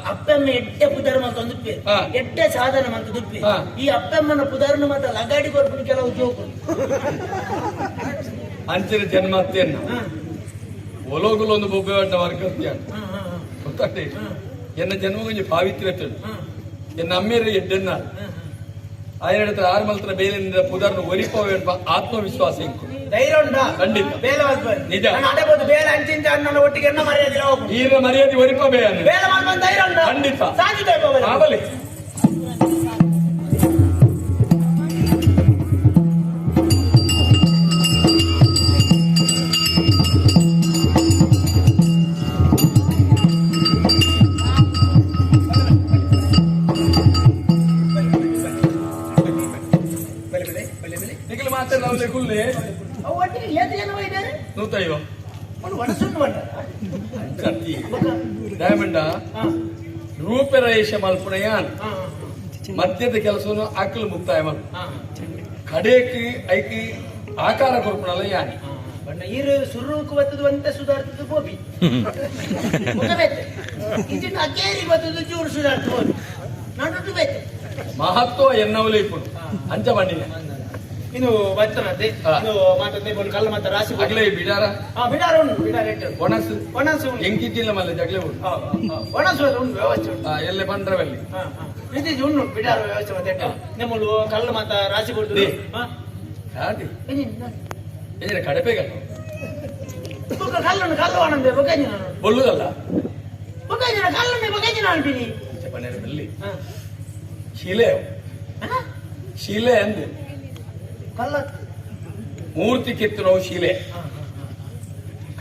ಅಪ್ಪಮ್ಮ ಎಡ್ಡೆ ಪುದರ್ಮ ಅಂತ ಒಂದು ಎಡ್ಡೆ ಸಾಧನ ಅಂತ ದುಪ್ಪಿ ಈ ಅಪ್ಪಮ್ಮನ ಪುದರ್ನ ಮಾತ್ರ ಲಗಾಡಿ ಬರ್ಕೊಂಡು ಕೆಲವು ಜೋಕು ಅಂಚಿನ ಜನ್ಮತ್ತೆಯನ್ನ ಒಲೋಗುಲೊಂದು ಬೊಬ್ಬೆ ಅಡ್ಡ ವರ್ಗತ್ಯ ಗೊತ್ತಾಗ್ತದೆ ಎನ್ನ ಜನ್ಮ ಕೊಂಚ ಪಾವಿತ್ರ್ಯತೆ ಎನ್ನ ಅಮ್ಮೇರ ಎಡ್ಡೆನ್ನ ಆಯ್ನ ಆರು ಮಲ್ತರ ಬೇಲಿನಿಂದ ಪುದರ್ನ ಒರಿಪವ ಆತ್ಮವಿಶ್ವಾಸ ಇಂಕು ಧೈರ್ಯ ಉಂಟಾ ಖಂಡಿತ ನಿಜ ಬೇರೆ ಅಂಚಿಂದ ಅಣ್ಣನ ಒಟ್ಟಿಗೆ ಎನ್ನ ಮರ್ಯಾದೆ ಈಗ ಮರ್ಯಾದೆ ಒರಿಪ ಬೇರೆ ಬೇರೆ ಮಾಡ್ಕೊಂಡು ಧೈರ್ಯ ಉಂಟಾ ಖಂಡಿತ ಸಾಧ್ಯತೆ ಆಬಲಿ ಡೈಮಂಡ ರೂಪರೇಷ ಮಲ್ಪುಣಯಾನ್ ಮಧ್ಯದ ಕೆಲಸವನ್ನು ಅಕ್ಕಲು ಮುಕ್ತಾಯ ಮಲ್ ಕಡೆಯಕ್ಕೆ ಐಕಿ ಆಕಾರ ಕೊರ್ಪಣಲ್ಲ ಯಾನಿ ಈರು ಸುರುಕು ಬತ್ತದು ಅಂತ ಸುಧಾರ್ತದ ಗೋಬಿ ಇದನ್ನ ಅಕ್ಕೇರಿ ಬತ್ತದು ಚೂರು ಸುಧಾರ್ತ ಗೋಬಿ ನಾಟು ಬೇತೆ ಮಹತ್ವ ಎನ್ನವಲೇ ಇಪ್ಪುಡು ಅಂಚ ಬಂಡಿನ ಇನ್ನು ಬರ್ತನಂತೆ ಇನ್ನು ಮಾತಂತೆ ಒಂದು ಕಲ್ಲ ಮಾತ ರಾಶಿ ಅಗಲೇ ಬಿಡಾರ ಬಿಡಾರ ಉಂಟು ಬಿಡಾರ ಇಟ್ಟು ಒಣಸು ಒಣಸು ಎಂಕಿದ್ದಿಲ್ಲ ಮಲ್ಲ ಜಗಲೇ ಉಂಟು ಒಣಸು ಉಂಟು ವ್ಯವಸ್ಥೆ ಉಂಟು ಎಲ್ಲೇ ಬಂದ್ರವಲ್ಲಿ ಇದು ಉಂಟು ಬಿಡಾರ ವ್ಯವಸ್ಥೆ ಮತ್ತೆ ನಿಮ್ಮಳು ಕಲ್ಲ ಮಾತ ರಾಶಿ ಕೊಡ್ತು ಯಾಕೆ ಏನಿಲ್ಲ ಕಡಪೆಗಲ್ಲ ಕಲ್ಲನ್ನು ಕಲ್ಲು ಆನಂದ ಬೊಗೇಜಿ ನಾನು ಬೊಲ್ಲುಗಲ್ಲ ಬೊಗೇಜಿನ ಕಲ್ಲನ್ನು ಬೊಗೇಜಿ ನಾನು ಬಿಡಿ ಚಪ್ಪನೇರಲ್ಲಿ ಶಿಲೆ ಶಿಲೆ ಅಂದೆ ಕಲ್ಲ ಮೂರ್ತಿ ಕೆತ್ತಿನವು ಶಿಲೆ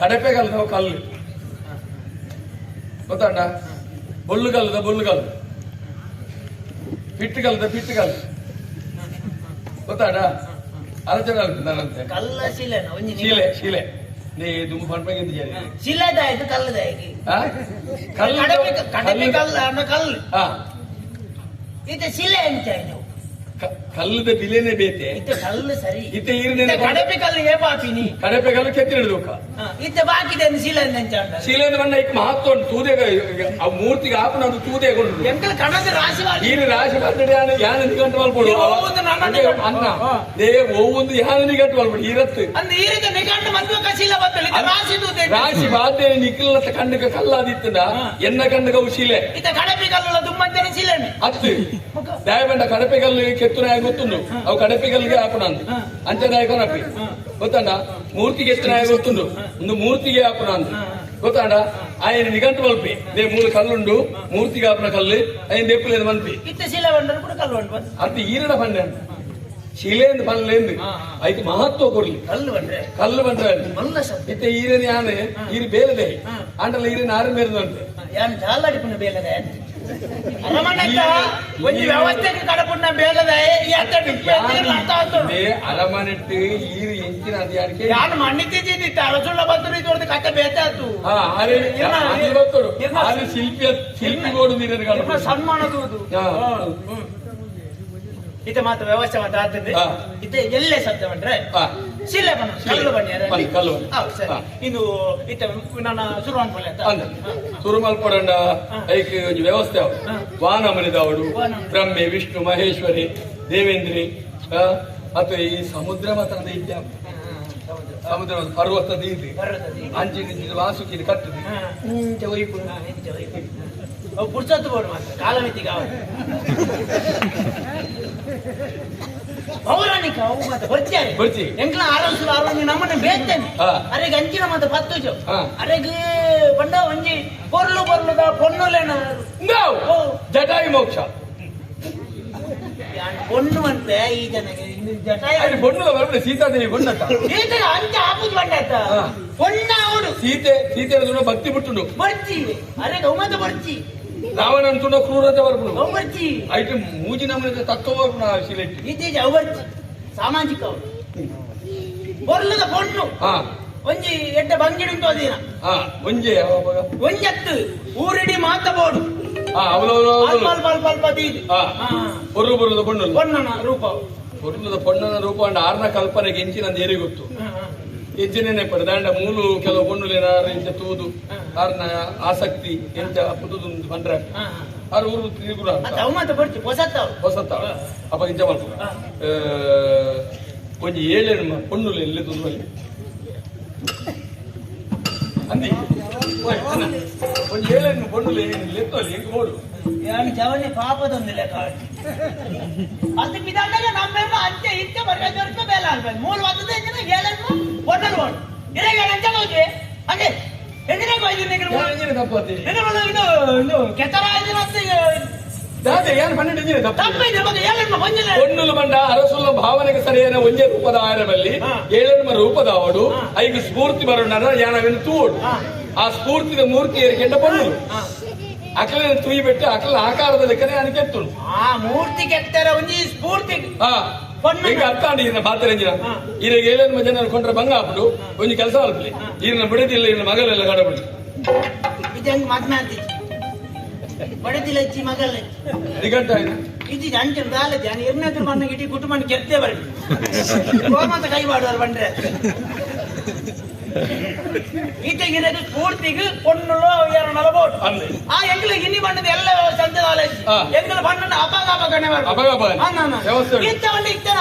ಕಡಪೆಗಲ್ಲದವು ಕಲ್ಲು ಗೊತ್ತಾಡ ಬೊಲ್ಲುಗಲ್ಲದ ಬೊಲ್ಲುಗಲ್ಲು ಪಿಟ್ಟುಗಲ್ಲದ ಪಿಟ್ಟುಗಲ್ಲು ಗೊತ್ತಾಡ ಅರಚನಂತೆ ಕಲ್ಲ ಶಿಲೆ ಶಿಲೆ ಶಿಲೆ ನೀ ತುಂಬ ಪಂಪಗಿಂದ ಶಿಲೆದಾಯ್ತು ಕಲ್ಲದಾಯ್ತು ಕಡಪೆ ಕಲ್ಲ ಅನ್ನೋ ಕಲ್ಲು ಇದು ಶಿಲೆ ಅಂತ ಇದು ಕಲ್ಲದ ಬಿಲೆನೆ ಬೇತೆ ಇತ್ತೆ ಕಲ್ಲು ಸರಿ ಇತ್ತೆ ಈರಿನ ಕಡಪೆ ಕಲ್ಲು ಏ ಪಾಪಿನಿ ಕಡಪೆ ಕಲ್ಲು ಕೆತ್ತಿ ಹಿಡಿದೋಕ ಇತ್ತೆ ಬಾಕಿದೆ ಶಿಲೆ ಅಂತ ಶಿಲೆಂದು ಬಣ್ಣ ಈಗ ಮಹತ್ವ ಉಂಟು ತೂದೆ ಆ ಮೂರ್ತಿಗೆ ಆಪನ ಅದು ತೂದೆ ಕೊಂಡು ಎಂಕಲ್ ಕಣದ ರಾಶಿ ಈರು ರಾಶಿ ಬಂದಡೆ ಯಾನ ನಿಗಂಟು ಮಲ್ಪಡು ಅನ್ನ ದೇ ಒಂದು ಯಾನ ನಿಗಂಟು ಮಲ್ಪಡು ಈರತ್ತು ಅಂದ ಈರಿಗೆ ನಿಗಂಟು ಮನ್ವಕ ಶಿಲೆ ಬತ್ತಲಿ ರಾಶಿ ತೂದೆ ರಾಶಿ ಬಾದೆ ನಿಖಿಲ ಕಂಡಕ ಕಲ್ಲಾದಿತ್ತದ ಎನ್ನ ಕಂಡಕ ಶಿಲೆ ಇತ್ತೆ ಕಡಪೆ ಕಲ್ಲುಲ ದುಮ್ಮಂತನೆ ಶಿಲೆನೆ ಅತ್ತು ದಯಬಂಡ ಕಡಪೆ ಕಲ್ಲು ಕೆತ್ತುನಾಯ ಗೊತ್ತುಂಡು ಅವು ಕಡಪೆ ಕಲ್ಲಿಗೆ ಆಪಣ ಅಂತ ಅಂಚನಾಯಕನಪ್ಪಿ ಗೊತ್ತಂಡ ಮೂರ್ತಿಗೆ ಎತ್ತನಾಯ ಗೊತ್ತುಂಡು ಒಂದು ಮೂರ್ತಿಗೆ ಆಪಣ ಅಂತ ಗೊತ್ತಾಂಡ ఆయన నిఘంటు మల్పి దే మూడు కల్లుండు మూర్తిగా ఆపన కల్లు ఆయన దెప్పులేదు మల్పి ఇత్త శిల వండరు కూడా కల్లు వండు అంత ఈరడ పండు శిలేందు పనులేందు అయితే మహత్వ కొర్లి కల్లు వండ్ರೆ మల్ల శబ్ద ఇత్త ఈరని ఆనే ఈరి బేలదే అంటల ఈరని ఆరు మేరదు అంటే యాన్ జాలాడిపున బేలదే ಅರಮನೆತ ಒಂದು ವ್ಯವಸ್ಥೆಗೆ ಕಡಪುಣ್ಣ ಬೇಲದೆ ಅರಮನೆಟ್ಟು ಈರು ಎಂಚಿನ ಅದಿಯಾರಿಗೆ ಯಾನು ಮಣ್ಣಿದ್ದಿದ್ದ ಅರಸುಳ್ಳ ಬಂತು ಇದು ಕತೆ ಬೇತಾತು ಶಿಲ್ಪಿ ಗೋಡು ನೀರು ಸನ್ಮಾನದು ಇತ ಮಾತ್ರ ವ್ಯವಸ್ಥೆ ಮಾತ್ರ ಆಗ್ತದೆ ಇತ ಎಲ್ಲೇ ಶಬ್ದ ಬಂದ್ರೆ ಶಿಲೆ ಬಣ್ಣ ಕಲ್ಲು ಬಣ್ಣ ಕಲ್ಲು ಸರಿ ಇನ್ನು ಇತ ನನ್ನ ಸುರುವನ್ಪಲ್ಲೆ ಅಂತ ಸುರುಮಲ್ಪಡಂಡ ಐಕ್ ವ್ಯವಸ್ಥೆ ವಾನ ಮನಿದವಡು ಬ್ರಹ್ಮೆ ವಿಷ್ಣು ಮಹೇಶ್ವರಿ ದೇವೇಂದ್ರಿ ಮತ್ತು ಈ ಸಮುದ್ರ ಮಾತ್ರ ಇದ್ದ ಸಮುದ್ರ ಪರ್ವತದ ಇದೆ ಅಂಚಿನ ವಾಸುಕಿನ ಕಟ್ಟದೆ ಪುರ್ಸತ್ತು ಬೋರ್ಡ್ ಮಾತ್ರ ಕಾಲಮಿತಿಗೆ ಪೌರಾಣಿಕ ಅವು ಮತ್ತೆ ಬರ್ತಿ ಎಂಕ್ಲ ಆರಂಸು ಆರಂಗಿ ನಮ್ಮನ್ನ ಬೇಡ್ತೇನೆ ಅರೆಗೆ ಅಂಚಿನ ಮತ್ತೆ ಪತ್ತು ಅರೆಗೆ ಬಂಡ ಒಂಜಿ ಪೊರ್ಲು ಬರ್ಲುದ ಪೊನ್ನುಲೇನ ಜಟಾಯು ಮೋಕ್ಷ பொண்ணு வந்து பொண்ணுல வரல சீதாதேவி பொண்ணு ಅಂಚ ಆಪುದು ಬಂಡಾತ பொண்ண ಅವಳು ಸೀತೆ ಸೀತೆ ಭಕ್ತಿ ಬಿಟ್ಟು ಬರ್ತಿ ಅರೆ ಗೌಮತ ಬರ್ತಿ ರಾವಣ ಅಂತೂ ಕ್ರೂರತೆ ಬರ್ಬಿಡು ಬರ್ತಿ ಐಟು ಮೂಜಿ ನಮ್ಮನೆ ತತ್ವ ಬರ್ಬಿಡ ಶಿಲೆಟ್ ಇದ್ದೀಜ ಬರ್ತಿ ಸಾಮಾಜಿಕ ಬರ್ಲದ பொண்ணு ಒಂಜಿ ಎಡ್ಡ ಬಂಗಿಡು ತೋದಿನ ಒಂಜೆ ಒಂಜತ್ತು ಊರಿಡಿ ಮಾತಬೋಡು ಪೊರ್ಲುದ ಪೊಣ್ಣನ ರೂಪ ಪೊರ್ಲುದ ಪೊಣ್ಣನ ರೂಪ ಅಂಡ್ ಆರ್ನ ಕಲ್ಪನೆಗೆ ಎಂಚಿನ ಏರಿ ಗೊತ್ತು ಹೆಚ್ಚಿನ ಪಡೆದಾಂಡ ಮೂಲು ಕೆಲವು ಪೊಣ್ಣುಲೇನ ಇಂಚ ತೂದು ಅವ್ರನ್ನ ಆಸಕ್ತಿ ಎಂಚ ಪುದುದು ಬಂದ್ರೆ ಅವ್ರ ಊರು ತಿರುಗುರ ಹೊಸತ್ತಾವ ಅಪ್ಪ ಇಂಚ ಮಾಡ್ತಾರೆ ಕೊಂಚ ಏಳೇನು ಪೊಣ್ಣುಲೆ ಎಲ್ಲಿ ತುದುವಲ್ಲಿ ಅಂದಿ ಕೊಂಚ ಏಳೇನು ಪೊಣ್ಣುಲೆ ಲೆತ್ತಲ್ಲಿ ಹೆಂಗ್ ನೋಡು ಜವನಿ ಪಾಪದೊಂದು ಲೆಕ್ಕ ಅದು ಬಿದ್ದಾದಾಗ ನಮ್ಮೆಮ್ಮ ಅಂಚೆ ಇಂಚೆ ಬರ್ಬೇಕು ಬೇಲ ಅನ್ಬೇಕು ಮೂಲ ವರ್ತದೆ ಏಳನ್ನು ಒಟ್ಟಲು ಓಡು ಇರಾಗ ಅಂಚೆ ಹೋಗಿ ಹಾಗೆ ಎಂದಿನ ತಪ್ಪತ್ತಿ ಇದು ಕೆತ್ತರ ಏನು ಪನ್ನೆಂಡು ತಪ್ಪಿದೆ ಮತ್ತೆ ಏಳನ್ನು ಬಂದಿಲ್ಲ ಪೊಣ್ಣುಲು ಬಂಡ ಅರಸುಲ ಭಾವನೆಗೆ ಸರಿಯಾದ ಒಂಜೆ ರೂಪದ ಆಯರಲ್ಲಿ ಏಳೆನ್ಮ ರೂಪದ ಅವಡು ಐದು ಸ್ಫೂರ್ತಿ ಬರೋಣ ಯಾನವೆನ್ನು ತೂಡು ಆ ಸ್ಫೂರ್ತಿದ ಮೂರ್ತಿ ಏರಿಕೆಂಡ ಪೊಣ್ಣುಲು ಅಕಲ ತುಯಿ ಬಿಟ್ಟು ಅಕಲ ಆಕಾರದ ಲೆಕ್ಕನೆ ನನಗೆ ಕೆತ್ತುಳು ಆ ಮೂರ್ತಿ ಕೆತ್ತರ ಒಂಜಿ ಸ್ಫೂರ್ತಿ ಈಗ ಅರ್ಥ ಆಡಿ ಇನ್ನ ಪಾತ್ರಂಜಿನ ಈಗ ಏಳೇನು ಜನ ಕೊಂಡ್ರೆ ಭಂಗ ಹಾಕ್ಬಿಡು ಒಂಜಿ ಕೆಲಸ ಅಲ್ಪಲಿ ಈಗಿನ ಬಿಡದಿಲ್ಲ ಇನ್ನು ಮಗಳೆಲ್ಲ ಕಡಬಿಡಿ ಇದಂಗ್ ಮಾತನಾಡ್ತಿ ಬಡದಿಲ್ಲ ಇಚ್ಚಿ ಮಗಲ್ಲ ನಿಗಂಟ ಇದು ಅಂಚೆ ದಾಲ ಜಾನ ಎರ್ನಾದ್ರು ಮಣ್ಣ ಗಿಟಿ ಕುಟುಂಬ ಕೆತ್ತೆ ಬರಲಿ ಗೋಮಾತ ಕೈ ಮಾಡುವರು ಬಂದ್ರೆ ಈಚೆಗಿರೋದು ಸ್ಫೂರ್ತಿಗೆ ಪೊಣ್ಣುಳು ಎರಡು ನಲಬೋಟ್ ಆ ಎಂಗ್ಲ ಇನ್ನಿ ಬಣ್ಣದ ಎಲ್ಲ ಸಂಜದಾಲ ಎಂಗ್ಲ ಬಣ್ಣ ಅಪಗಾಪ ಗಣೆ ಇಂಥ ಒಂದು ಇರ್ತಾರ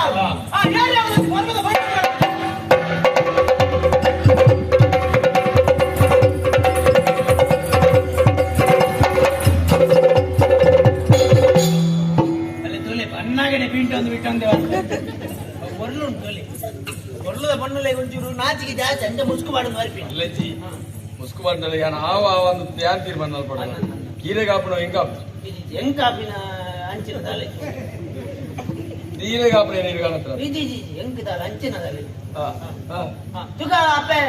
ಅಲ್ಲಿ ತುಲೆ ಬಣ್ಣಾಗಡೆ ಪಿಂಟು ಒಂದು ಬಿಟ್ಟಂದೆ ಒರ್ಲುಂಟು ತುಲೆ ಒರ್ಲದ ಬಣ್ಣಲೆ ಒಂಚೂರು ನಾಚಿಗೆ ಜಾಸ್ತಿ ಅಂಚೆ ಮುಸ್ಕು ಮಾಡುದು ಮರ್ಪಿ ಅಲ್ಲಜ್ಜಿ ಮುಸ್ಕು ಬಂಡಲ್ಲ ಯಾನ ಆವ ಒಂದು ಯಾರು ತೀರ್ಮಾನ ಪಡ ಕೀರೆಗಾಪನ ಹೆಂಗಾಪಿನ ಅಂಚಿನ ದಾಲೆ ಕೀರೆಗಾಪನ ಏನೇನು ಕಾಣತ್ರ ಹೆಂಗ್ ದಾಲ ಅಂಚಿನ ದಾಲೆ ತುಗ ಅಪ್ಪೆ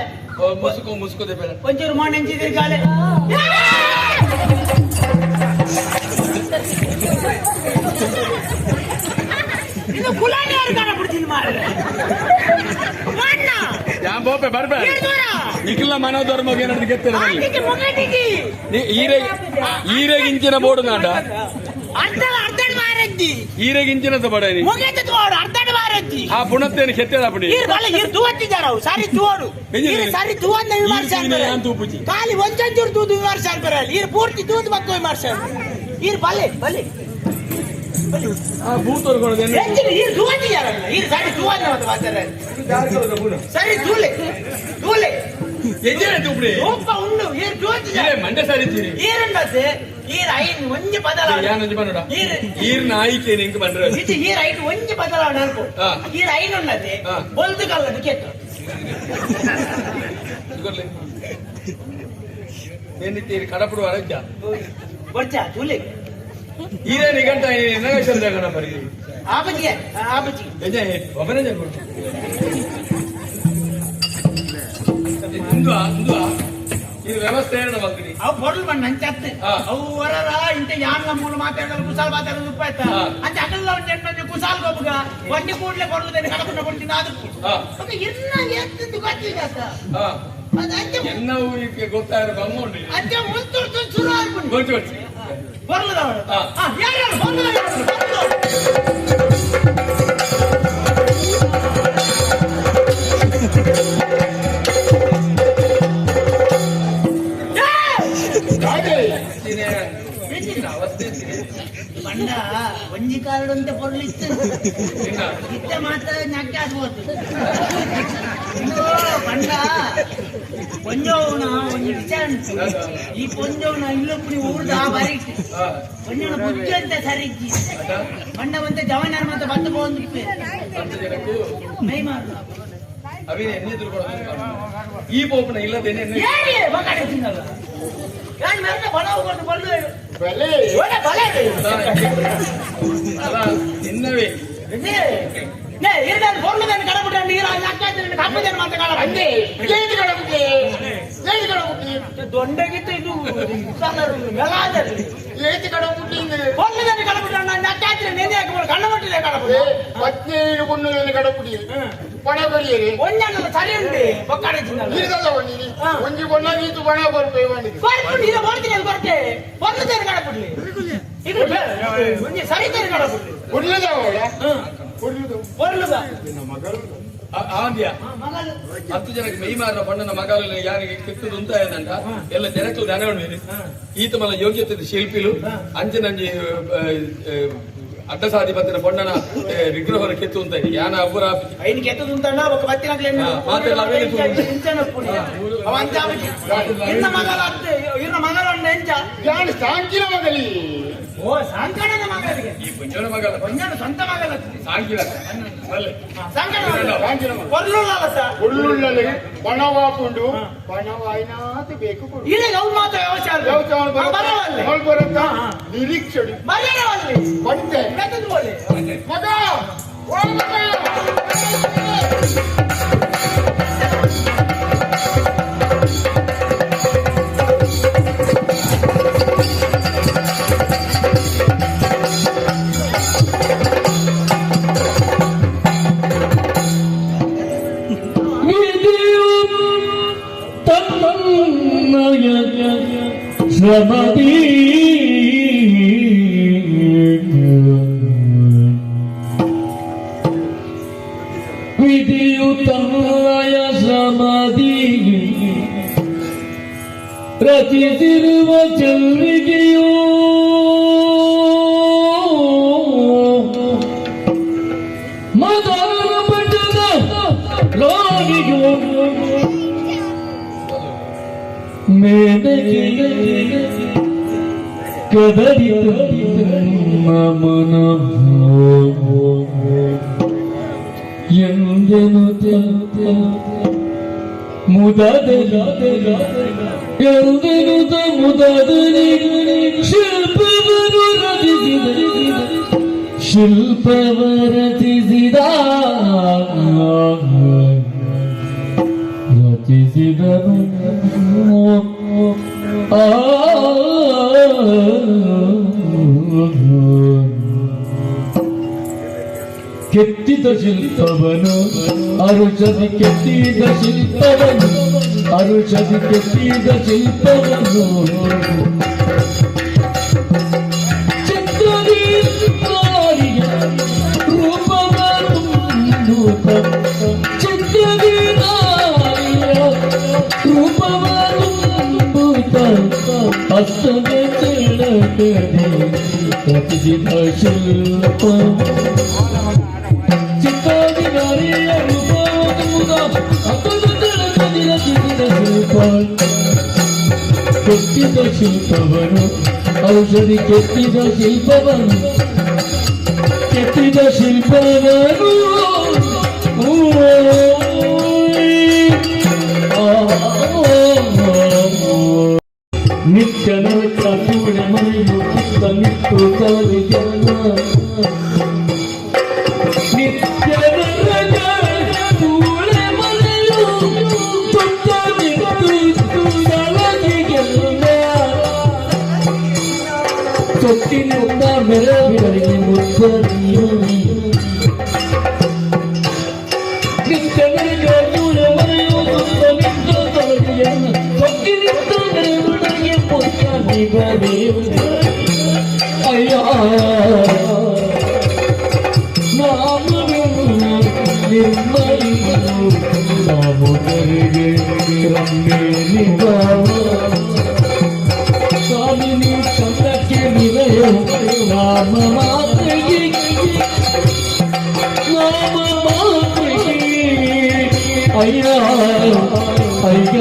ಮುಸ್ಕೋದೆ ಬೇಡ ಒಂಚೂರು ಮಾಡಿ ಹಂಚಿದ್ರಿ ಕಾಲೆ ಇದು ಕುಲಾನಿ ಯಾರು ಕಾಣ ಬಿಡ್ತೀನಿ ಮಾಡಿದ್ರೆ ಬೋಪೆ ಬರ್ಬೇಡ ನಿಖಿಲ ಮನೋಧರ್ಮ ಏನಾದ್ರು ಗೆತ್ತಿರ ಈರೆಗಿಂಚಿನ ಬೋರ್ಡು ನಾಡ ಈರೆಗಿಂಚಿನದ ಬಡ ಆ ಪುಣತ್ತೇನು ಕೆತ್ತದ ಬಿಡಿ ಖಾಲಿ ಒಂಚೂರು ತೂದು ವಿಮರ್ಶೆ ಈ ಪೂರ್ತಿ ತೂದು ಮಕ್ಕಳು ವಿಮರ್ಶೆ ಈ ಬಲೆ ಬಲೆ ಸರಿ ತೂಲೆ ತೂಲೆ ಮಂಡೆ ಸರಿತೀರಿ ಒಂಜಿ ಬದಲಾವಣೆ ಈರ್ನ ಆಯ್ಕೆ ನಿಂಗೆ ಬಂದ್ರೆ ಈ ರೈಟ್ ಒಂಜಿ ಬದಲಾವಣೆ ಅನ್ಕೋ ಈ ಐನ್ ಉನ್ನದೆ ಬೊಲ್ದು ಕಲ್ಲದು ಕೆತ್ತ ಏನಿತ್ತೀರಿ ಕಡಪಡು ಅರಜ್ಜ ಬರ್ಚ ತೂಲೆ ಈರೇ ನಿಗಂಟ ನಗರ ಬರೀ ಆಬಜಿಗೆ ಆಬಜಿ ಒಬ್ಬನೇ ಇದು ವ್ಯವಸ್ಥೆ ಅವು పొరలు ಬಂದು ನಂಚತ್ತೆ ಅವು ವರರ ಇಂತ ಯಾನ್ಲ ಮೂಲ ಮಾತಾಡಲು ಕುಸಾಲ್ ಮಾತಾಡಲು ಉಪ್ಪಾಯ್ತ ಅಂತ ಅಗಲ್ಲ ಒಂದು ಕುಸಾಲ್ ಗೊಬ್ಬಗ ಒಂದಿ ಕೂಡ್ಲೆ ಕೊಡಲು ಕಡಕೊಂಡು ಕೊಡ್ತೀನಿ ಅದು ಇನ್ನ ಎತ್ತಿದ್ದು ಗೊತ್ತಿಲ್ಲ ಎನ್ನವು ಗೊತ್ತಾರ ಬಂಗೊಂಡು ಅಜ್ಜ ಮುಂತುರ್ತು ಶುರು ಆಗ್ಬಿಟ್ಟು ಗೊತ್ತು పొరలుదవడు ಯಾರು పొరలు ಬಂಡ ಒಂಜಿ ಕಾರಡು ಅಂತ ಪೊರ್ಲು ಇತ್ತು ಇತ್ತ ಮಾತ್ರ ನಕ್ಕೆ ಆಗ್ಬೋದು ಬಂಡ ಪೊಂಜೋನ ಒಂಜಿ ವಿಚಾರ ಈ ಪೊಂಜೋನ ಇಲ್ಲೊಬ್ಬನಿ ಊರ್ದ ಬಾರಿ ಪೊಂಜೋನ ಬುದ್ಧಿ ಅಂತ ಸರಿ ಬಂಡ ಬಂತ ಜವನಾರ ಮಾತ್ರ ಬತ್ತ ಬಂದಿಪ್ಪೆ ಮೈ ಮಾರು ಅವಿನ ಈ ಪೋಪನ ಇಲ್ಲದೇನೆ ನಿನ್ನವೇ ದೊಂಡಗಿತ್ತು ಇದು ಪತ್ನಿಯನ್ನು ಕೊಂದು ಕಡಪುಡಿ ಪಣ ಬರಿಯರಿ ಒಂಜಾನ ಸರಿ ಉಂಟು ಒಂಜಿ ಕೊಂಡಾಗಿತ್ತು ಪಣ ಬರ್ಪೇ ಬರ್ತೀನಿ ಬರ್ತೆ ಒಂದು ಕಡಪುಡ್ಲಿ ಸರಿ ಕಡಪುಡ್ಲಿ ಕೊಡ್ಲದ பொருளுதா ಆಂದ್ಯ ಮಗಳು 10 ಜನಕ್ಕೆ ಮೈಮಾರ ಪಣ್ಣನ ಮಗಲು ಯಾರಿಗೆ ಕಿತ್ತದು ಅಂತ ಏನಂತ ಎಲ್ಲ ಜನಕ್ಕೂ ನೆನವಣಿ ಈತ ಮಲ್ಲ ಯೋಗ್ಯತೆ ಶಿಲ್ಪಿಲು ಅಂಜನಂಜಿ ಅಡ್ಡಸಾದಿ ಬತ್ತಿನ ಪೊಣ್ಣನ ವಿಗ್ರಹವನ್ನು ಕೆತ್ತು ಅಂತ ಯಾನ ಒಬ್ಬರ ಐದು ಕೆತ್ತದು ಅಂತ ఒక ಬತ್ತಿನಕ್ಲೆ ಇನ್ನ ಮಗಳ ಎಂಚ ಯಾನ್ ಸಾಂಕಿನ ಮಗಲಿ ಓ ಸಾಂಕಣನ ಮಗಳಿಗೆ ಈ ಪುಂಜನ ಮಗಲ ಪುಂಜನ ಸ್ವಂತ ಮಗಳ ಸಾಂಕಿನ ಒಳ್ಳುಳ್ಳಲ್ಲಿ ಪಣವಾಪುಂಡು ಪಣವಾಯಿನಾತ ಬೇಕು ಕೊಡು ಇಲ್ಲ ಅವ್ರು ಮಾತ್ರ ವ್ಯವಚಾರ ಬರುತ್ತ ನಿರೀಕ್ಷಣೆ ಬರವಲ್ಲಿ ಬಂದೆ ಮಗ ಓ ಮಗ ಶ್ರಮದಿ ವಿಧಿಯುತಮಯ ಶ್ರಮದಿ ರಚಿಸಿರುವ ಚೆಲ್ವಿಗೆಯೂ ಮದರ ಪಟ್ಟದ ಲಾಗಿಗೂ ಮೇದಕ್ಕೆ ಕದರಿತ ಮನ ಎಂದೆನು ಎಂದೆನು ಮುದದನಿ ಶಿಲ್ಪವನ್ನು ರಚಿಸಿದ ರಚಿಸಿದನು ಕೆತ್ತಿದ ಶಿಲ್ಪವನು ಅರುಷದಿ ಕೆತ್ತಿದ ಶಿಲ್ಪವನು ಅರುಷದಿ ಕೆತ್ತಿದ ಶಿಲ್ಪವನು ಚಿತ್ರದಿ ನಾರಿಯ ರೂಪವನ್ನು ಚಿತ್ರದಿ ನಾರಿಯ ರೂಪವನ್ನು ಹಸ್ತದ ಚೆಳಕದಿ ರಚಿಸಿದ ಶಿಲ್ಪ ಚಿತ್ತಾದಿ ನಾರಿಯ ರೂಪವನ್ನು ಹಸ್ತದ ಚೆಳಕದಿ ರಚಿಸಿದ ಶಿಲ್ಪ ಕೆತ್ತಿದ ಶಿಲ್ಪವನ್ನು ಔಷಧಿ ಕೆತ್ತಿದ ಶಿಲ್ಪವನ್ನು ಕೆತ್ತಿದ ಶಿಲ್ಪವನ್ನು ನಿತ್ಯನ ಚೂಡ ಮನೆಯು ನಿತ್ತು ಕಲಿಯನ ನಿತ್ಯನ ಚೂಡ ಮನೆಯು ಪುಟ್ಟ ನಿತ್ತು ಕಲಿಯನ ತೊಟ್ಟಿನಿಂದ ಮೆರವಿರಲಿ ಮುದ್ದರಿಯು ನಿತ್ಯನಿಗೆ ಚೂಡ ಮನೆಯು ನಿತ್ತು ಕಲಿಯನ ತೊಟ್ಟಿನಿಂದ ಮೆರವಿರಲಿ ಮುದ್ದರಿಯು ಅಯ್ಯ ನಾಮವೆನು ನಿರ್ಮಲಿಯು ನಾಮುದರಿಗೆ ರಮ್ಯ ನಿವಾವ ಸ್ವಾಮಿನಿ ಚಂದ್ರಕ್ಕೆ ನಿಲಯ ನಾಮ ಮಾತ್ರೆಗೆ ಅಯ್ಯ ಅಯ್ಯ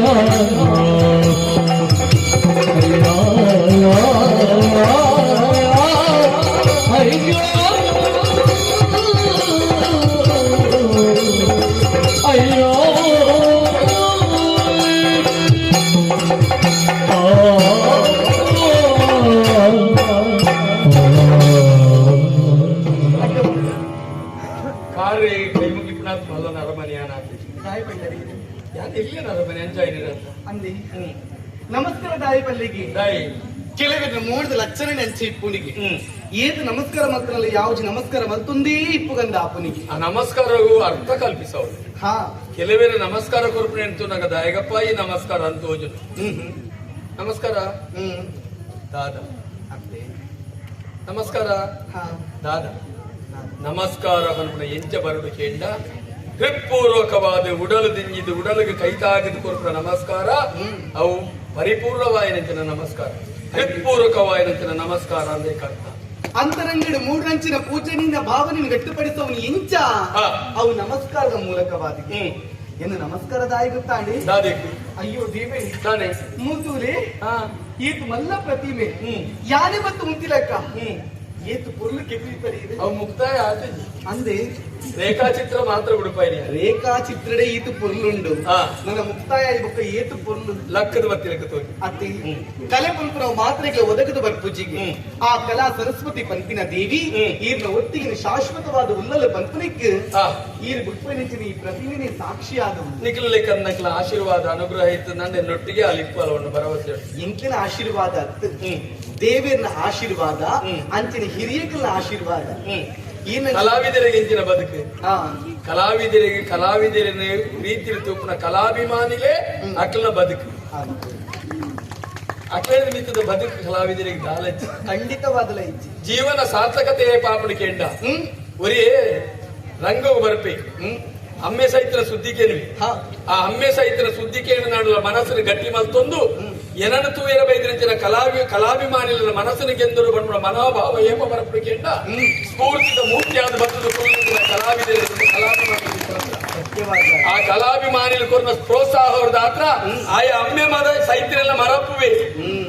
ಕಾರ್ಯ ಕೈಮುಗಿಪ್ನಾಥ್ ಮಲ್ಲನ ಅರಮನೆಯಾನ ಯಾಕೆ ಇಲ್ಲಿನ ಅರಮನೆ ಅಂಚಾಯಿನ ಅಂದಿ ನಮಸ್ಕಾರ ದಾಯಿ ಪಲ್ಲಿಗೆ ದಾಯಿ ಕೆಲವೇ ಮೂಡಿದ ಲಕ್ಷಣ ನೆಂಚಿ ಇಪ್ಪುನಿಗೆ ಏದು ನಮಸ್ಕಾರ ಮಾತ್ರಲ್ಲ ಯಾವ್ದು ನಮಸ್ಕಾರ ಮತ್ತೊಂದೇ ಇಪ್ಪುಗಂದ ಅಪ್ಪನಿಗೆ ಆ ನಮಸ್ಕಾರವು ಅರ್ಥ ಕಲ್ಪಿಸೋದು ಹಾ ಕೆಲವೇರೆ ನಮಸ್ಕಾರ ಕೊರ್ಪಣೆ ಅಂತು ನಂಗ ದಾಯಗಪ್ಪ ಈ ನಮಸ್ಕಾರ ಅಂತ ಹೋಜು ನಮಸ್ಕಾರ ದಾದ ನಮಸ್ಕಾರ ಹಾ ದಾದ ನಮಸ್ಕಾರ ಬನ್ಪುಣ ಎಂಚ ಬರಡು ಕೇಂಡ ಹೃತ್ಪೂರ್ವಕವಾದ ಉಡಲು ದಿಂಜಿದು ಉಡಲಿಗೆ ಕೈತಾಗಿದ್ದು ಕೊರಪುರ ನಮಸ್ಕಾರ ಅವು ಪರಿಪೂರ್ಣವಾಯಿನಂಚಿನ ನಮಸ್ಕಾರ ಹೃತ್ಪೂರ್ವಕವಾಯಿನಂಚಿನ ನಮಸ್ಕಾರ ಅಂದೇ ಕರ್ತ ಅಂತರಂಗಡ ಮೂಡ್ರಂಚಿನ ಪೂಜೆನಿಂದ ಭಾವನೆಯನ್ನು ಗಟ್ಟಿಪಡಿಸುವವನು ಇಂಚ ಅವು ನಮಸ್ಕಾರದ ಮೂಲಕವಾದಿ ಏನು ನಮಸ್ಕಾರದ ಆಗುತ್ತಾಂಡಿ ಅಯ್ಯೋ ದೇವೇ ತಾನೆ ಮೂತೂಲೆ ಈತು ಮಲ್ಲ ಪ್ರತಿಮೆ ಯಾನೆ ಮತ್ತು ಮುಂತಿಲಕ್ಕ ಏತು ಪೊರ್ಲು ಕೆಪ್ಪಿಪರಿ ಅವು ಮುಕ್ತಾಯ ಆತಜಿ ಅಂದೆ ರೇಖಾಚಿತ್ರ ಮಾತ್ರ ಉಡುಪಾಯಿನಿ ರೇಖಾಚಿತ್ರಡೆ ಈತು ಪೊರ್ಲುಂಡು ನನ್ನ ಮುಕ್ತಾಯ ಬೊಕ್ಕ ಏತು ಪೊರ್ಲು ಲಕ್ಕದ ಬತ್ತಿಲಕ್ಕ ತೋರಿ ಅತ್ತೆ ಕಲೆ ಪಂಪನ ಮಾತ್ರೆಗೆ ಒದಗದು ಬರ್ಪುಜಿಗೆ ಆ ಕಲಾ ಸರಸ್ವತಿ ಪಂಪಿನ ದೇವಿ ಈರ್ನ ಒಟ್ಟಿಗಿನ ಶಾಶ್ವತವಾದ ಉಲ್ಲಲ ಪಂಪನಿಕ್ಕೆ ಈರ್ ಗುಪ್ಪನಿಂಚಿನ ಈ ಪ್ರತಿಮೆನೆ ಸಾಕ್ಷಿಯಾದವು ನಿಖಿಲ ಕನ್ನಕಲ ಆಶೀರ್ವಾದ ಅನುಗ್ರಹ ಇತ್ತು ನನ್ನ ನೊಟ್ಟಿಗೆ ಆ ಲಿಪ್ಪಲವನ್ನು ಭರವಸೆ ಎಂಕಿನ ಆಶೀರ್ವಾದ ದೇವೇರ್ನ ಆಶೀರ್ವಾದ ಅಂಚಿನ ಹಿರಿಯಕನ ಆಶೀರ್ವಾದ ಕಲಾವಿದರಿಗೆ ಇಂಚಿನ ಬದುಕು ಕಲಾವಿದರಿಗೆ ಪ್ರೀತಿ ತೂಪನ ಕಲಾಭಿಮಾನಿಲೇ ಅಕ್ಲ ಬದುಕು ಅಕ್ಲ ಮಿತ್ತದ ಬದುಕು ಕಲಾವಿದರಿಗೆ ದಾಲಚ್ಚಿ ಖಂಡಿತವಾದ ಜೀವನ ಸಾರ್ಥಕತೆ ಪಾಪಡಿಕೆ ಎಂಡ ಒರೇ ರಂಗವು ಬರ್ಪೆ ಅಮ್ಮೆ ಸಹಿತನ ಸುದ್ದಿಕೇನುವೆ ಆ ಅಮ್ಮೆ ಸಹಿತನ ಸುದ್ದಿಕೇನು ನಾಡುವ ಮನಸ್ಸಿನ ಗಟ್ಟಿ ಮಲ್ತೊಂದು ಏನನ್ನು ತೂಯರ ಬೈದ್ರಂಚಿನ ಕಲಾಭಿಮಾನಿಗಳ ಮನಸ್ಸಿನ ಗೆಂದರು ಬಂದ ಮನೋಭಾವ ಏಪ ಬರಪಡಿಕೆಂಡ ಸ್ಫೂರ್ತಿದ ಮೂರ್ತಿಯಾದ ಬರ್ತದ ಕಲಾವಿದರಿಗೆ ಆ ಕಲಾಭಿಮಾನಿಗಳು ಕೊರ್ನ ಪ್ರೋತ್ಸಾಹ ಅವ್ರದ ಹತ್ರ ಆಯಾ ಅಮ್ಮೆ ಮದ ಸೈತಿನೆಲ್ಲ ಮರಪ್ಪುವೆ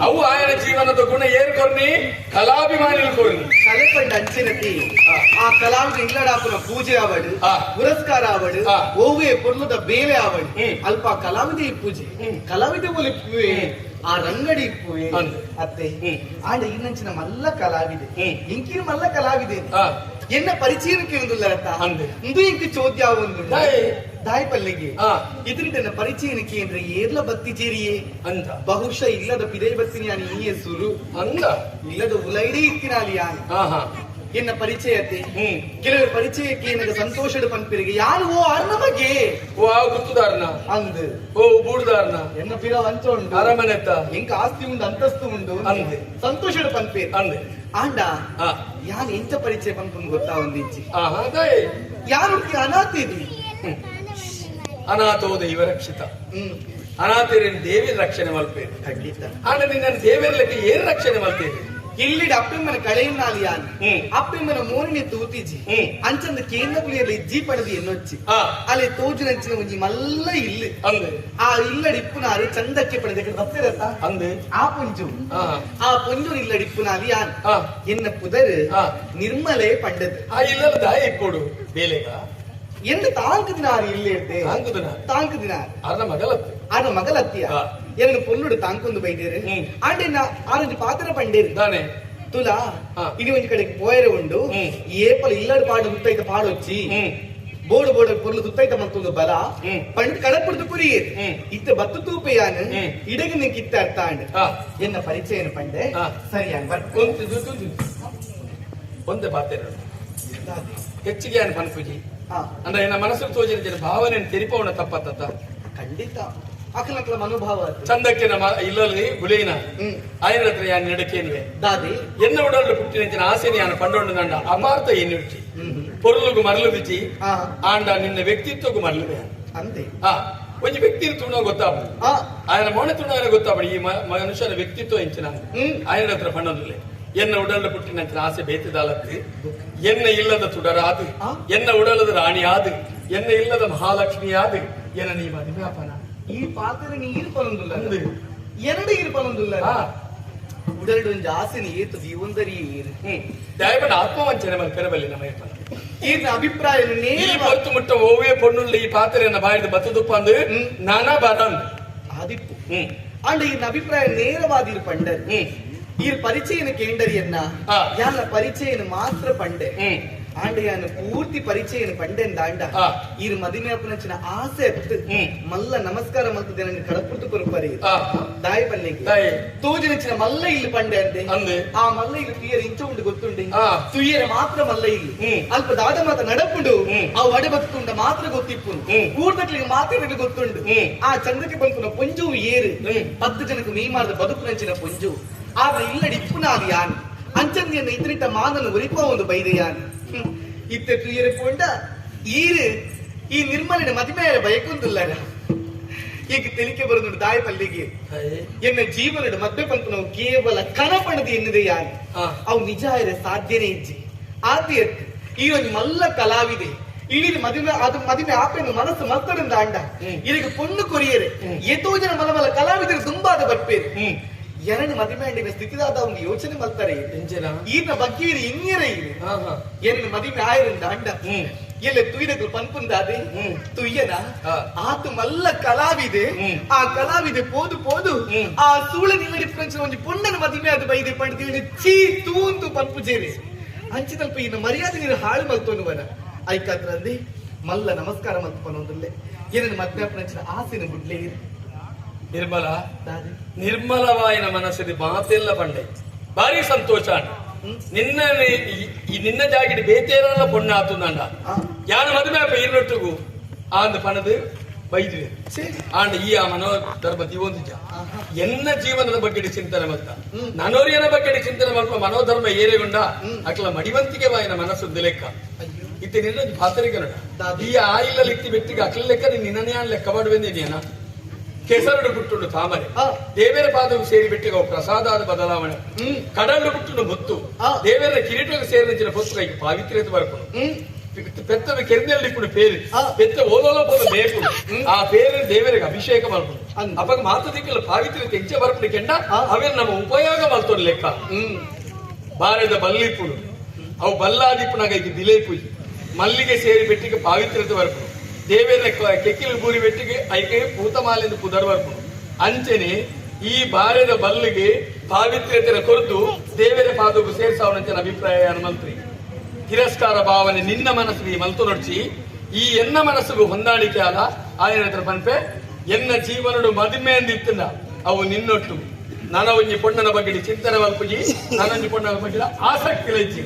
ಅವು ಆಯನ ಜೀವನದ ಗುಣ ಏನ್ ಕೊರ್ನಿ ಕಲಾಭಿಮಾನಿಗಳು ಕೊರ್ನಿ ಕಲೆಪಂಡ ಅಂಚಿನತಿ ಆ ಕಲಾವಿದ ಇಲ್ಲಡಾಪುನ ಪೂಜೆ ಆವಡು ಪುರಸ್ಕಾರ ಆವಡು ಓವೆ ಪೊರ್ಲುದ ಬೇಲೆ ಆವಡು ಅಲ್ಪ ಕಲಾವಿದ ಪೂಜೆ ಕಲಾವಿದ ಒಲಿಪ್ಪುವೆ ಆ ರಂಗಡಿ ಇಪ್ಪುವೆ ಅತ್ತೆ ಆಂಡ ಇನ್ನಂಚಿನ ಮಲ್ಲ ಕಲಾವಿದೆ ಇಂಕಿನ ಮಲ್ಲ ಕಲಾವಿದೆ ಎನ್ನ ಪರಿಚಯಕ್ಕೆ ಒಂದು ಇಂಕ ಚೋದ್ಯ ಒಂದು ದಾಯಿ ಪಲ್ಲಿಗೆ ಇದರಿಂದ ಪರಿಚಯನಕ್ಕೆ ಅಂದ್ರೆ ಏರ್ಲ ಬತ್ತಿ ಚೇರಿಯೇ ಅಂತ ಬಹುಶಃ ಇಲ್ಲದ ಪಿದೇ ಬತ್ತಿನಿ ಯಾನಿ ಈ ಹೆಸರು ಅಂದ ಇಲ್ಲದ ಉಲೈಡೇ ಇತ್ತಿನಾಲಿ ಯಾನಿ ಎನ್ನ ಪರಿಚಯತೆ ಕೆಲವರು ಪರಿಚಯಕ್ಕೆ ನನಗೆ ಸಂತೋಷದ ಪಂಪಿರಿಗೆ ಯಾರು ಓ ಅರ್ನ ಬಗ್ಗೆ ಓ ಆ ಗುರ್ತುದಾರನ ಅಂದ್ ಓ ಬೂಡ್ದಾರನ ಎನ್ನ ಪಿರ ವಂಚ ಉಂಟು ಅರಮನೆ ಎಂಕ ಆಸ್ತಿ ಉಂಟು ಅಂತಸ್ತು ಉಂಟು ಅಂದೆ ಸಂತೋಷದ ಪಂಪೇರ್ ಅಂದೆ ಆಂಡ ಯಾನ್ ಎಂತ ಪರಿಚಯ ಪಂಪನ್ ಗೊತ್ತಾ ಒಂದಿಚ್ಚಿ ಯಾರು ಅನಾಥ ಇದ್ವಿ ಅನಾಥೋ ದೈವ ರಕ್ಷಿತ ಅನಾಥೇರಿನ ದೇವಿ ರಕ್ಷಣೆ ಮಲ್ಪೇರು ಖಂಡಿತ ಆಂಡ ನಿನ್ನ ದೇವರಕ್ಕೆ ಏನ್ ರಕ್ಷಣೆ ಮಲ್ಪೇರು ಇಲ್ಲಿಡ ಅಪ್ಪಮ್ಮನ ಕಳೆಯನ್ನಾಲಿ ಯಾನ್ ಅಪ್ಪಮ್ಮನ ಮೋನಿನಿ ತೂತಿಜಿ ಅಂಚಂದ ಕೇಂದ್ರ ಪುಲಿಯಲ್ಲಿ ಇಜ್ಜಿ ಪಡೆದಿ ಎನ್ನೊಚ್ಚಿ ಅಲ್ಲಿ ತೋಜುನಂಚಿನ ಒಂಜಿ ಮಲ್ಲ ಇಲ್ಲಿ ಆ ಇಲ್ಲಡಿಪ್ಪುನಾರು ಚಂದಕ್ಕೆ ಪಡೆದ ಬತ್ತಿರತ್ತ ಅಂದೆ ಆ ಪುಂಜು ಆ ಪುಂಜು ಇಲ್ಲಡಿಪ್ಪುನಾಲಿ ಯಾನ್ ಎನ್ನ ಪುದರ್ ನಿರ್ಮಲೆ ಪಂಡದ್ ಆ ಇಲ್ಲದ ದಾಯಿ ಕೊಡು ಬೇಲೆಗ ಎಂದ ತಾಂಕು ದಿನ ಇಲ್ಲೇ ಇರ್ತೆ ತಾಂಕು ದಿನ ಅರ್ನ ಮಗಲತ್ತಿಯ ಎರಡು ಪೊನ್ನುಡು ತಾಂಕೊಂದು ಬೈದೇರು ಆಂಡೆನ ಆರಂಜಿ ಪಾತ್ರ ಪಂಡೇರು ತಾನೆ ತುಲಾ ಇನಿ ಒಂಜಿ ಕಡೆಗೆ ಪೋಯರೆ ಉಂಡು ಏಪಲ್ ಇಲ್ಲಡ್ ಪಾಡು ಹುತ್ತೈತ ಪಾಡೊಚ್ಚಿ ಬೋಡು ಪೊರ್ಲು ಹುತ್ತೈತ ಮತ್ತೊಂದು ಬಲ ಪಂಡ ಕಡಪುಡ್ದು ಕುರಿಯೇರು ಇತ್ತ ಬತ್ತು ತೂಪೆಯಾನ್ ಇಡಗಿ ನಿಂಗೆ ಇತ್ತ ಅರ್ಥ ಆಂಡ್ ಎನ್ನ ಪರಿಚಯನ ಪಂಡೆ ಸರಿಯಾಗಿ ಒಂದೇ ಪಾತ್ರ ಹೆಚ್ಚಿಗೆ ಅನ್ ಪನ್ಪುಜಿ ಅಂದ್ರೆ ನನ್ನ ಮನಸ್ಸು ತೋಜಿನ ಭಾವನೆ ತೆರಿಪವನ ತಪ್ಪತ್ತ ಖಂಡಿತ ಅಕಲಕಲ ಮನೋಭಾವ ಚಂದಕ್ಕೆ ನಮ್ಮ ಇಲ್ಲಲ್ಲಿ ಗುಲೇನ ಆಯನ ಹತ್ರ ಯಾನ್ ನಡಕೇನ್ವೆ ದಾದಿ ಎನ್ನ ಉಡಲು ಪುಟ್ಟಿನ ಆಸೆನಿ ಯಾನ ಪಂಡೊಂಡು ನಂಡ ಅಪಾರ್ಥ ಏನಿರ್ಚಿ ಪೊರ್ಲುಗು ಮರಳುದಿಚಿ ಆಂಡ ನಿನ್ನ ವ್ಯಕ್ತಿತ್ವಗೂ ಮರಳುದೆ ಅಂತೆ ಒಂಜಿ ವ್ಯಕ್ತಿ ತುಣ ಗೊತ್ತಾಗ್ಬೋದು ಆಯನ ಮೌನ ತುಣ ಗೊತ್ತಾಗ್ಬೋದು ಈ ಮನುಷ್ಯನ ವ್ಯಕ್ತಿತ್ವ ಇಂಚಿನ ಆಯನ ಹತ್ರ ಪಂಡೊಂದುಲೆ ಎನ್ನ ಉಡಲು ಪುಟ್ಟಿನ ಆಸೆ ಬೇತಿದಾಲತ್ತಿ ಎನ್ನ ಇಲ್ಲದ ತುಡರಾದು ಎನ್ನ ಉಡಲದ ರಾಣಿಯಾದು ಎನ್ನ ಇಲ್ಲದ ಮಹಾಲಕ್ಷ್ಮಿಯಾದು ಎನ್ನ ನೀ ಮದುವೆಪನ ಈ ಪಾತ್ರ ನೀರು ಪಲೊಂದುಲ್ಲ ಎರಡು ಇರು ಪಲೊಂದುಲ್ಲ ಉಡಲ್ಡು ಒಂಜಿ ಆಸೆನಿ ಏತು ಜೀವಂದರಿ ದಯಪಟ್ಟ ಆತ್ಮವಂಚನೆ ಮೇಲೆ ಪೆರಬಲ್ಲಿ ನಮ್ಮ ಏಪನ ಈರ್ನ ಅಭಿಪ್ರಾಯ ಹೊತ್ತು ಮುಟ್ಟ ಓವೇ ಪೊನ್ನುಳ್ಳಿ ಈ ಪಾತ್ರೆಯನ್ನ ಬಾಯಿದ ಬತ್ತದುಪ್ಪ ಅಂದು ನಾನ ಬಾದಂದು ಆದಿಪ್ಪು ಅಂಡ ಈರ್ನ ಅಭಿಪ್ರಾಯ ನೇರವಾದಿರು ಪಂಡರ್ ಈರ್ ಪರಿಚಯನ ಕೇಂಡರಿಯನ್ನ ಯಾನ ಪರಿಚಯನ ಮಾತ್ರ ಪಂಡೆ ಆಂಡೆಯಾನ ಪೂರ್ತಿ ಪರಿಚಯನ ಪಂಡೆಂದ ಆಂಡ ಈರ್ ಮದಿಮೆ ಅಪ್ಪನಂಚಿನ ಆಸೆ ಎತ್ತು ಮಲ್ಲ ನಮಸ್ಕಾರ ಮಲ್ತದೆ ನನಗೆ ಕಡಪುಟ್ಟು ಕೊರಪರಿ ದಾಯಿ ಪಲ್ಲೆಗೆ ತೋಜಿನಂಚಿನ ಮಲ್ಲ ಇಲ್ಲಿ ಪಂಡೆ ಅಂದೆ ಆ ಮಲ್ಲ ಇಲ್ಲಿ ತುಯ್ಯರ ಇಂಚ ಉಂಡು ಗೊತ್ತುಂಡೆ ತುಯ್ಯರ ಮಾತ್ರ ಮಲ್ಲ ಇಲ್ಲಿ ಅಲ್ಪ ದಾದ ಮಾತ ನಡಪುಂಡು ಆ ಒಡೆ ಬತ್ತುಂಡ ಮಾತ್ರ ಗೊತ್ತಿಪ್ಪು ಕೂರ್ದಕ್ಲಿಗೆ ಮಾತ್ರ ಗೊತ್ತುಂಡು ಆ ಚಂದ್ರಕ್ಕೆ ಬಂಪುನ ಪೊಂಜು ಏರು 10 ಜನಕ್ಕೆ ಮೀ ಮಾಡಿದ ಬದುಕುನಂಚಿನ ಪೊಂಜು ಆದ್ರೆ ಇಲ್ಲಡಿ ಇಪ್ಪುನಾಲಿ ಯಾನ್ ಅಂಚಂದಿಯನ್ನ ಇದ್ರಿಟ್ಟ ಮಾನನ್ನು ಒರಿಪ ಒಂದು ಬೈದೆಯಾನ್ ಇತ್ತೆ ತುಯ್ಯರ ಕೊಂಡ ಈರು ಈ ನಿರ್ಮಲಿನ ಮದುವೆಯ ಬಯಕೊಂದಿಲ್ಲರ ಈಗ ತಿಳಿಕೆ ಬರೋದು ದಾಯ ಪಲ್ಲಿಗೆ ಎನ್ನ ಜೀವನದ ಮದ್ವೆ ಪಂಪ ನಾವು ಕೇವಲ ಕನಪಣದ ಎನ್ನದೆ ಯಾರು ಅವು ನಿಜ ಇರ ಸಾಧ್ಯನೇ ಇಜ್ಜಿ ಆದ್ಯ ಈ ಒಂದು ಮಲ್ಲ ಕಲಾವಿದೆ ಇಡೀ ಮದುವೆ ಅದು ಮದುವೆ ಆಪೆನ್ನು ಮನಸ್ಸು ಮತ್ತರಿಂದ ಅಂಡ ಇದಕ್ಕೆ ಪೊಣ್ಣು ಕೊರಿಯರೆ ಎಷ್ಟೋ ಜನ ಮಲಮಲ ಕಲಾವಿದರು ತುಂಬಾದ ಬಟ್ಪೇರು ಎರಡು ಮದುವೆ ಅಂಡಿನ ಸ್ಥಿತಿದಾದ ಒಂದು ಯೋಚನೆ ಮಾಡ್ತಾರೆ ಈತ ಬಗ್ಗೆ ಇನ್ನೇರ ಇದೆ ಏನು ಮದುವೆ ಆಯರಿಂದ ಅಂಡ ಎಲ್ಲ ತುಯ್ದಗಳು ಪನ್ಪುಂದಾದೆ ತುಯ್ಯನ ಆತು ಮಲ್ಲ ಕಲಾವಿದೆ ಆ ಕಲಾವಿದೆ ಪೋದು ಪೋದು ಆ ಸೂಳ ನಿಲ್ಲಡಿ ಫ್ರೆಂಡ್ಸ್ ಒಂದು ಪೊಣ್ಣನ ಮದುವೆ ಅದು ಬೈದೆ ಪಡ್ತೀವಿ ಚೀ ತೂಂತು ಪನ್ಪುಜೇರಿ ಅಂಚಿತಲ್ಪ ಇನ್ನು ಮರ್ಯಾದೆ ನೀರು ಹಾಳು ಮಲ್ತೋನು ಬರ ಐಕಾದ್ರಲ್ಲಿ ಮಲ್ಲ ನಮಸ್ಕಾರ ಮಲ್ಪನೋದಲ್ಲೇ ಏನೇನು ಮದ್ವೆ ಫ್ರೆಂಡ್ಸ್ ಆಸೆನ ಬಿಡ್ಲೇ ನಿರ್ಮಲ ನಿರ್ಮಲವಾಯಿನ ಮನಸ್ಸಿಗೆ ಮಾತೆಲ್ಲ ಪಂಡೆ ಭಾರಿ ಸಂತೋಷ ನಿನ್ನ ನಿನ್ನ ಜಾಗಿಡಿ ಬೇತೇರಲ್ಲ ಪೊಣ್ಣ ಆತುಂದಂಡ ಯಾನ ಮದುವೆ ಇರೊಟ್ಟಿಗೂ ಆಂದು ಪಣದು ಬೈದ್ವಿ ಆಂಡ ಈ ಆ ಮನೋಧರ್ಮ ದಿವೊಂದಿಜ ಎನ್ನ ಜೀವನದ ಬಗ್ಗೆ ಚಿಂತನೆ ಮತ್ತ ನನೋರಿಯನ ಬಗ್ಗೆ ಚಿಂತನೆ ಮಲ್ಪ ಮನೋಧರ್ಮ ಏರೆಗೊಂಡ ಅಕ್ಲ ಮಡಿವಂತಿಗೆ ವಾಯಿನ ಮನಸ್ಸು ಲೆಕ್ಕ ಇತ್ತೆ ನಿನ್ನ ಪಾತ್ರಿಗೆ ಈ ಆಯಿಲ್ಲ ಲಿಕ್ತಿ ಬೆಟ್ಟಿಗೆ ಅಕ್ಲ ಲೆಕ್ಕ ನಿನ್ನನೇ ಲೆಕ್ಕ ಮಾಡುವೆಂದೇನ ಕೆಸರಡು ಬಿಟ್ಟುಂಡು ತಾಮರೆ ದೇವರ ಪಾದವು ಸೇರಿ ಬಿಟ್ಟಿಗೆ ಅವು ಪ್ರಸಾದಾದ ಬದಲಾವಣೆ ಕಡಲು ಬಿಟ್ಟುಂಡು ಮುತ್ತು ದೇವರ ಕಿರೀಟಕ್ಕೆ ಸೇರಿದ ಪುಸ್ತಕ ಪಾವಿತ್ರ್ಯತೆ ಬರ್ಕೊಂಡು ಪೆತ್ತದ ಕೆರೆದಲ್ಲಿ ಕೂಡ ಪೇರು ಪೆತ್ತ ಓದೋಲ ಪೋದ ಬೇಕು ಆ ಪೇರು ದೇವರಿಗೆ ಅಭಿಷೇಕ ಮಾಡ್ಕೊಂಡು ಅವಾಗ ಮಾತದಿಕ್ಕೆಲ್ಲ ಪಾವಿತ್ರ್ಯತೆ ಹೆಚ್ಚೆ ಬರ್ಕೊಂಡು ಕೆಂಡ ಅವೇನು ನಮ್ಮ ಉಪಯೋಗ ಮಾಡ್ತೋಡು ಲೆಕ್ಕ ಬಾರದ ಬಲ್ಲಿಪುಡು ಅವು ಬಲ್ಲಾದಿಪ್ಪುನಾಗ ಈಗ ದಿಲೇಪು ಮಲ್ಲಿಗೆ ಸೇರಿ ಬೆಟ್ಟಿಗೆ ಪಾವಿತ್ರ್ಯತೆ ಬರ್ಕೊಂಡು ದೇವೇರ ಕೆಕ್ಕಿಲು ಬೂರಿ ಬೆಟ್ಟಿಗೆ ಐಕೆ ಪೂತಮಾಲೆಂದು ಪುದರ್ ಬರ್ಕೊಂಡು ಅಂಚನೆ ಈ ಬಾರದ ಬಲ್ಲಿಗೆ ಪಾವಿತ್ರ್ಯತೆಯ ಕೊರತು ದೇವರ ಪಾದವು ಸೇರಿಸವನಂತೆ ಅಭಿಪ್ರಾಯ ಮಂತ್ರಿ ತಿರಸ್ಕಾರ ಭಾವನೆ ನಿನ್ನ ಮನಸ್ಸಿಗೆ ಮಲ್ತು ನಡ್ಚಿ ಈ ಎನ್ನ ಮನಸ್ಸಿಗೂ ಹೊಂದಾಣಿಕೆ ಅಲ್ಲ ಆಯನ ಹತ್ರ ಪನ್ಪೆ ಎನ್ನ ಜೀವನಡು ಮದುವೆ ಅಂದಿತ್ತಲ್ಲ ಅವು ನಿನ್ನೊಟ್ಟು ನನ್ನ ಒಂಜಿ ಪೊಣ್ಣನ ಬಗ್ಗೆ ಚಿಂತನೆ ಮಲ್ಪುಜಿ ನನ್ನ ಪೊಣ್ಣನ ಬಗ್ಗೆ ಆಸಕ್ತಿ ಲೈಚಿ